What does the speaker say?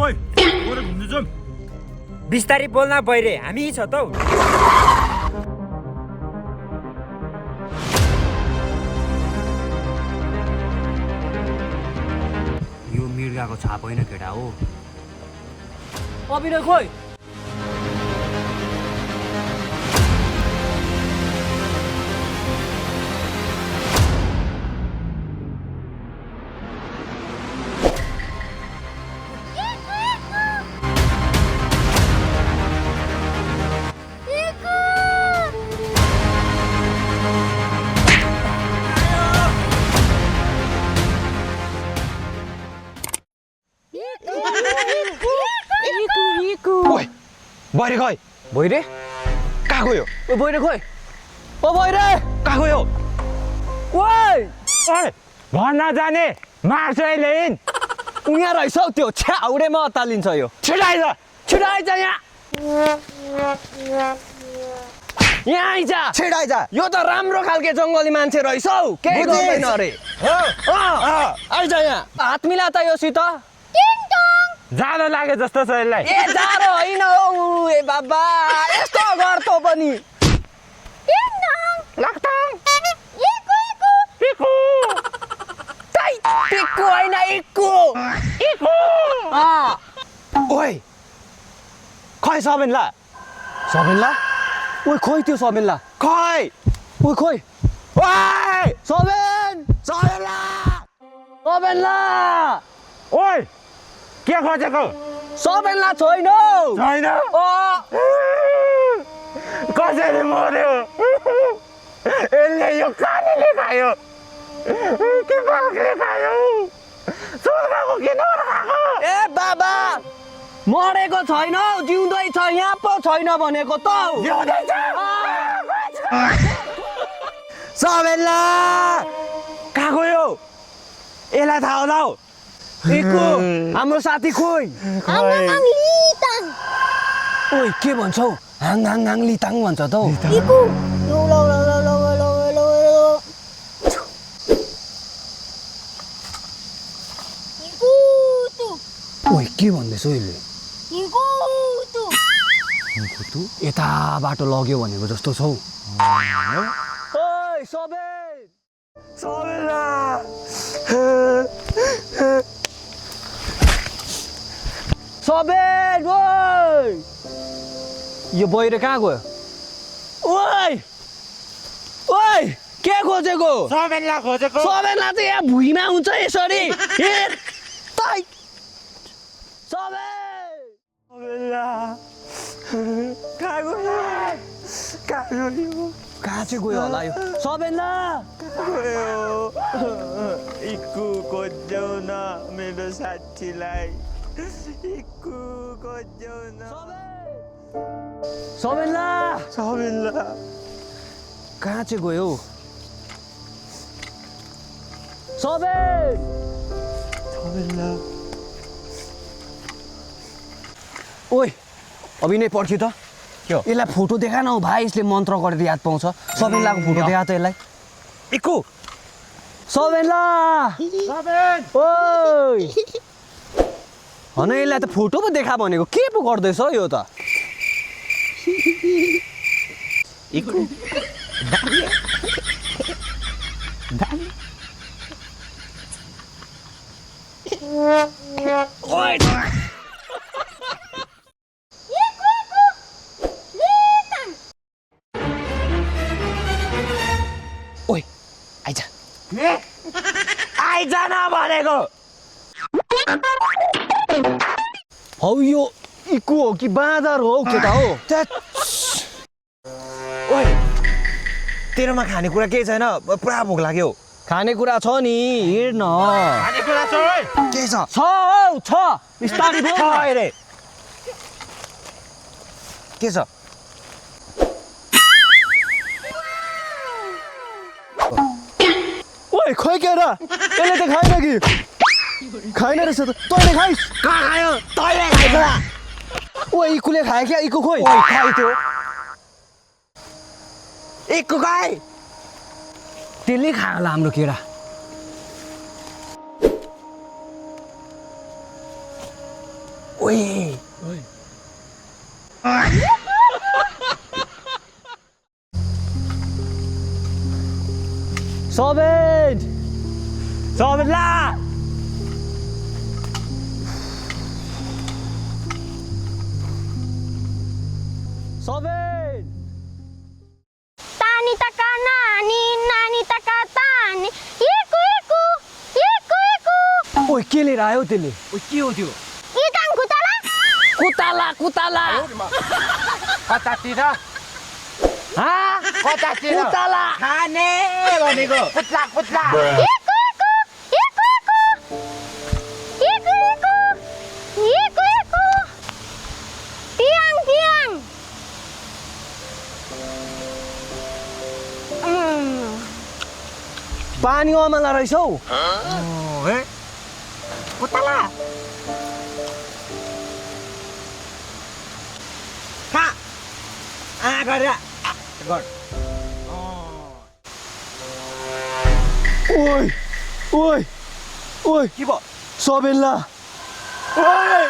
ओइ ओरे घुम्नु जाऊँ बिस्तारी बोल्न बहिरे हामी छ त यो मिर्गाको छाप होइन केटा हो अभिनय खोइ बहिरे खोइ बहिरे कहाँ गयो ओ बहिरे खोइ ओ बहिरे कहाँ गयो ओइ ओइ घर नजाने मार्छ अहिले उहाँ रहेछ हौ त्यो छ्याउडेमा अतालिन्छ यो छिटाइज छिटो आइज यहाँ यहाँ आइज छिटो आइज यो त राम्रो खालके जङ्गली मान्छे रहेछ हौ केही गर्दैन अरे आइज यहाँ हात मिला त योसित जाडो लाग्यो जस्तो छ यसलाई ए जाडो होइन हौ ए बाबा यस्तो गर तँ पनि टिक्कु होइन इक्कु ओइ खै सबेनला समेनला ओइ खोइ त्यो समेनला खै ओइ खोइ ओइ समेन सबेनला समेनला ओइ के खोजेको समेनला छैन हौ छैन कसरी मर्यो यसले यो कालीले खायो के बाघले खायो स्वर्गको किन खाएको ए बाबा मरेको छैन हौ जिउँदै छ यहाँ पो छैन भनेको त हौ जिउँदैछ सबेनला कहाँ गयो यसलाई थाहा होला हौ इक्कु हाम्रो साथी खोइ ओइ के भन्छौ हाङ हाङ हाङ लिताङ भन्छ त हौ ओइ के भन्दैछ यसले यता बाटो लग्यो भनेको जस्तो छौ ओइ सबेन सबेनला सबेन ओइ यो बहिरे कहाँ गयो ओइ ओइ के खोजेको सबैलाई खोजेको सबेनलाई चाहिँ यहाँ भुइँमा हुन्छ यसरी सबेनला कहाँ गयो कहाँ गयो कहाँ चाहिँ गयो होला यो सबेनला गयो इक्कु खोज्यौ न मेरो साथीलाई इक्कु खोज्यौ न सबेनला सबेनला कहाँ चाहिँ गयो सबेन सबेनला ओइ अभिनय पढ्थ्यो त के हो? यसलाई फोटो देखा न हौ भाइ यसले मन्त्र गरेर याद पाउँछ सबेनलाको फोटो देखा त यसलाई इक्कु सबेनला सबेन ओइ हन यसलाई त फोटो पो देखा भनेको के पो गर्दैछ यो त इक्कु ओइ ओइ आइज आइज न भनेको हौ यो इक्कु हो कि बाँदर हो केटा हो ओइ तेरोमा खानेकुरा केही छैन पुरा भोक लाग्यो खानेकुरा छ नि हिँड न खानेकुरा छ ओइ के छ छ हौ छ बिस्तारै बोल छ अरे के छ ओइ खोइ केरा यसले त खाएन कि खाएन रहेछ त तैँले खाइस् कहाँ खायो तैँले खाइछ ओइ इक्कुले खायो क्या इक्कु खोइ ओइ खाइ त्यो इक्कु खाइ त्यसले खायो होला हाम्रो केरा सबिन सबिन ला सबिन तानी तका नानी नानी तका तानी इकु इकु इकु इकु ओइ के लिएर आयो त्यसले के हो त्यो इ काम कुतला कुताला कुताला कतातिर कतातिर कुताला खाने भनेको कुत्ला कुत्ला इकु इकु इकु इकु इकु इकु इकु तियाङ तियाङ पानी अमला रहेछौ है कुत्ला खा गरेर गर ओइ ओइ ओइ के भयो सबिनला ओइ